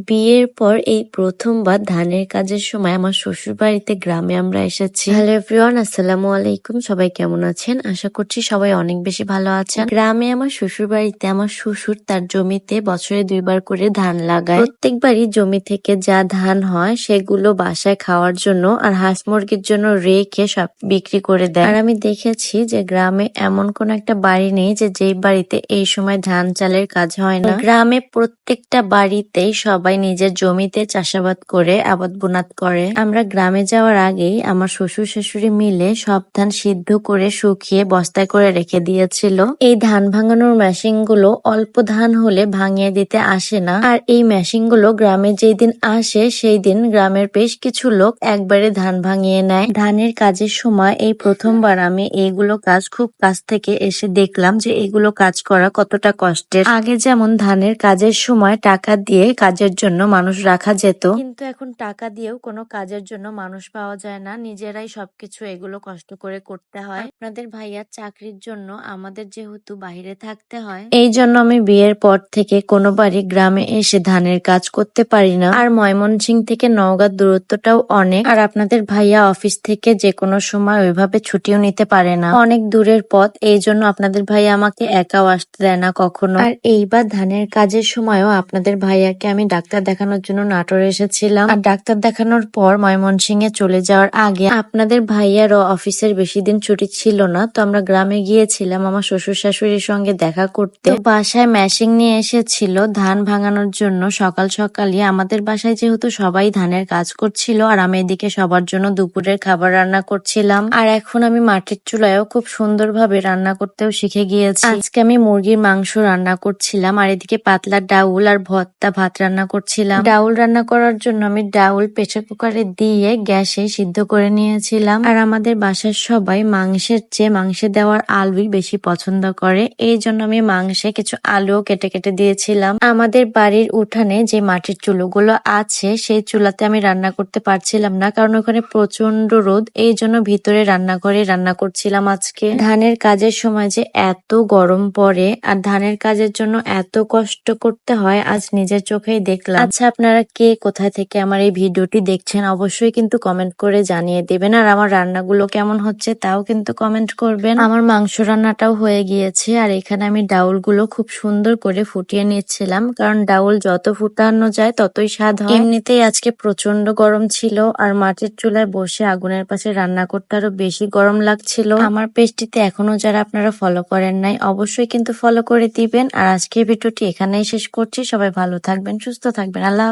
বিয়ের পর এই প্রথমবার ধানের কাজের সময় আমার শ্বশুর বাড়িতে গ্রামে আমরা এসেছি। হ্যালো এভরিওয়ান, আসসালামু আলাইকুম। সবাই কেমন আছেন? আশা করছি সবাই অনেক বেশি ভালো আছেন। গ্রামে আমার শ্বশুর বাড়িতে আমার শ্বশুর তার জমিতে বছরে 2 বার করে ধান লাগায়। প্রত্যেকবারই জমি থেকে যা ধান হয় সেগুলো বাসায় খাওয়ার জন্য আর হাঁস মুরগির জন্য রেখে সব বিক্রি করে দেয়। আর আমি দেখেছি যে গ্রামে এমন কোন একটা বাড়ি নেই যেই বাড়িতে এই সময় ধান চালের কাজ হয় না। গ্রামে প্রত্যেকটা বাড়িতেই সবাই নিজের জমিতে চাষাবাদ করে আবাদ বোনাত করে। আমরা গ্রামে যাওয়ার আগেই আমার শ্বশুর শাশুড়ি মিলে সব ধান সিদ্ধ করে শুকিয়ে বস্তায় করে রেখে দিয়েছিল। এই ধান ভাঙানোর মেশিন গুলো অল্প ধান হলে ভাঙিয়ে দিতে আসে না, আর এই মেশিন গুলো গ্রামে যেই দিন আসে সেই দিন গ্রামের বেশ কিছু লোক একবারে ধান ভাঙিয়ে নেয়। ধানের কাজের সময় এই প্রথমবার আমি এইগুলো কাজ খুব কাছ থেকে এসে দেখলাম যে এগুলো কাজ করা কতটা কষ্টের। আগে যেমন ধানের কাজের সময় টাকা দিয়ে কাজের জন্য মানুষ রাখা যেত, কিন্তু এখন টাকা দিয়েও কোনো কাজের জন্য মানুষ পাওয়া যায় না। নিজেরাই সবকিছু এগুলো কষ্ট করে করতে হয়। আপনাদের ভাইয়ার চাকরির জন্য আমাদের যেহেতু বাইরে থাকতে হয়, এই জন্য আমি বিয়ের পর থেকে কোনোবারই গ্রামে এসে ধানের কাজ করতে পারি না। আর ময়মনসিংহ থেকে নওগাঁ দূরত্বটাও অনেক, আর আপনাদের ভাইয়া অফিস থেকে যে কোনো সময় ওইভাবে ছুটিও নিতে পারে না, অনেক দূরের পথ। এই জন্য আপনাদের ভাইয়া আমাকে একাও আসতে দেয় না কখনো। আর এইবার ধানের কাজের সময়ও আপনাদের ভাইয়াকে আমি ডাক্তার দেখানোর জন্য নাটোরে এসেছিলাম। আর ডাক্তার দেখানোর পর ময়মনসিংহে চলে যাওয়ার আগে আপনাদের ভাইয়ারও অফিসের বেশি দিন ছুটি ছিল না, তো আমরা গ্রামে গিয়েছিলাম আমার শ্বশুর শাশুড়ির সঙ্গে দেখা করতে। বাসায় মেশিন নিয়ে এসেছিল ধান ভাঙানোর জন্য। সকাল সকালই আমাদের বাসায় যেহেতু সবাই ধানের কাজ করছিল, আর আমি এদিকে সবার জন্য দুপুরের খাবার রান্না করছিলাম। আর এখন আমি মাটির চুলায়ও খুব সুন্দরভাবে রান্না করতেও শিখে গিয়েছি। আজকে আমি মুরগির মাংস রান্না করছিলাম, আর এদিকে পাতলা ডাউল আর ভর্তা ভাত রান্না করছিলাম। ডাউল রান্না করার জন্য আমি ডাউল প্রেসার কুকারে দিয়ে গ্যাসে সিদ্ধ করে নিয়েছিলাম। আর আমাদের বাসার সবাই মাংসের চেয়ে মাংসে দেওয়ার আলুই বেশি পছন্দ করে, এই জন্য আমি মাংসে কিছু আলুও কেটে কেটে দিয়েছিলাম। আমাদের বাড়ির উঠানে যে মাটির চুলোগুলো আছে সেই চুলাতে আমি রান্না করতে পারছিলাম না, কারণ ওখানে প্রচন্ড রোদ, এই জন্য ভিতরে রান্নাঘরে রান্না করছিলাম। আজকে ধানের কাজের সময় যে এত গরম পড়ে আর ধানের কাজের জন্য এত কষ্ট করতে হয় আজ নিজের চোখেই দেখলাম। আচ্ছা, আপনারা কে কোথায় থেকে আমার এই ভিডিওটি দেখছেন অবশ্যই কিন্তু কমেন্ট করে জানিয়ে দেবেন, আর আমার রান্নাগুলো কেমন হচ্ছে তাও কিন্তু কমেন্ট করবেন। আমার মাংস রান্নাটাও হয়ে গিয়েছে, আর এখানে আমি ডাউলগুলো খুব সুন্দর করে ফুটিয়ে নিচ্ছিলাম, কারণ ডাউল যত ফুটানো যায় ততই স্বাদ হয়। এমনিতেই আজকে প্রচন্ড গরম ছিল, আর মাটির চুলায় বসে আগুনের পাশে রান্না করতে আরো বেশি গরম লাগছিল। আমার পেজটিতে এখনো যারা আপনারা ফলো করেন নাই অবশ্যই কিন্তু ফলো করে দিবেন। আর আজকের ভিডিওটি এখানেই শেষ করছি। সবাই ভালো থাকবেন, সুস্থ থাকবেন। আল্লাহ।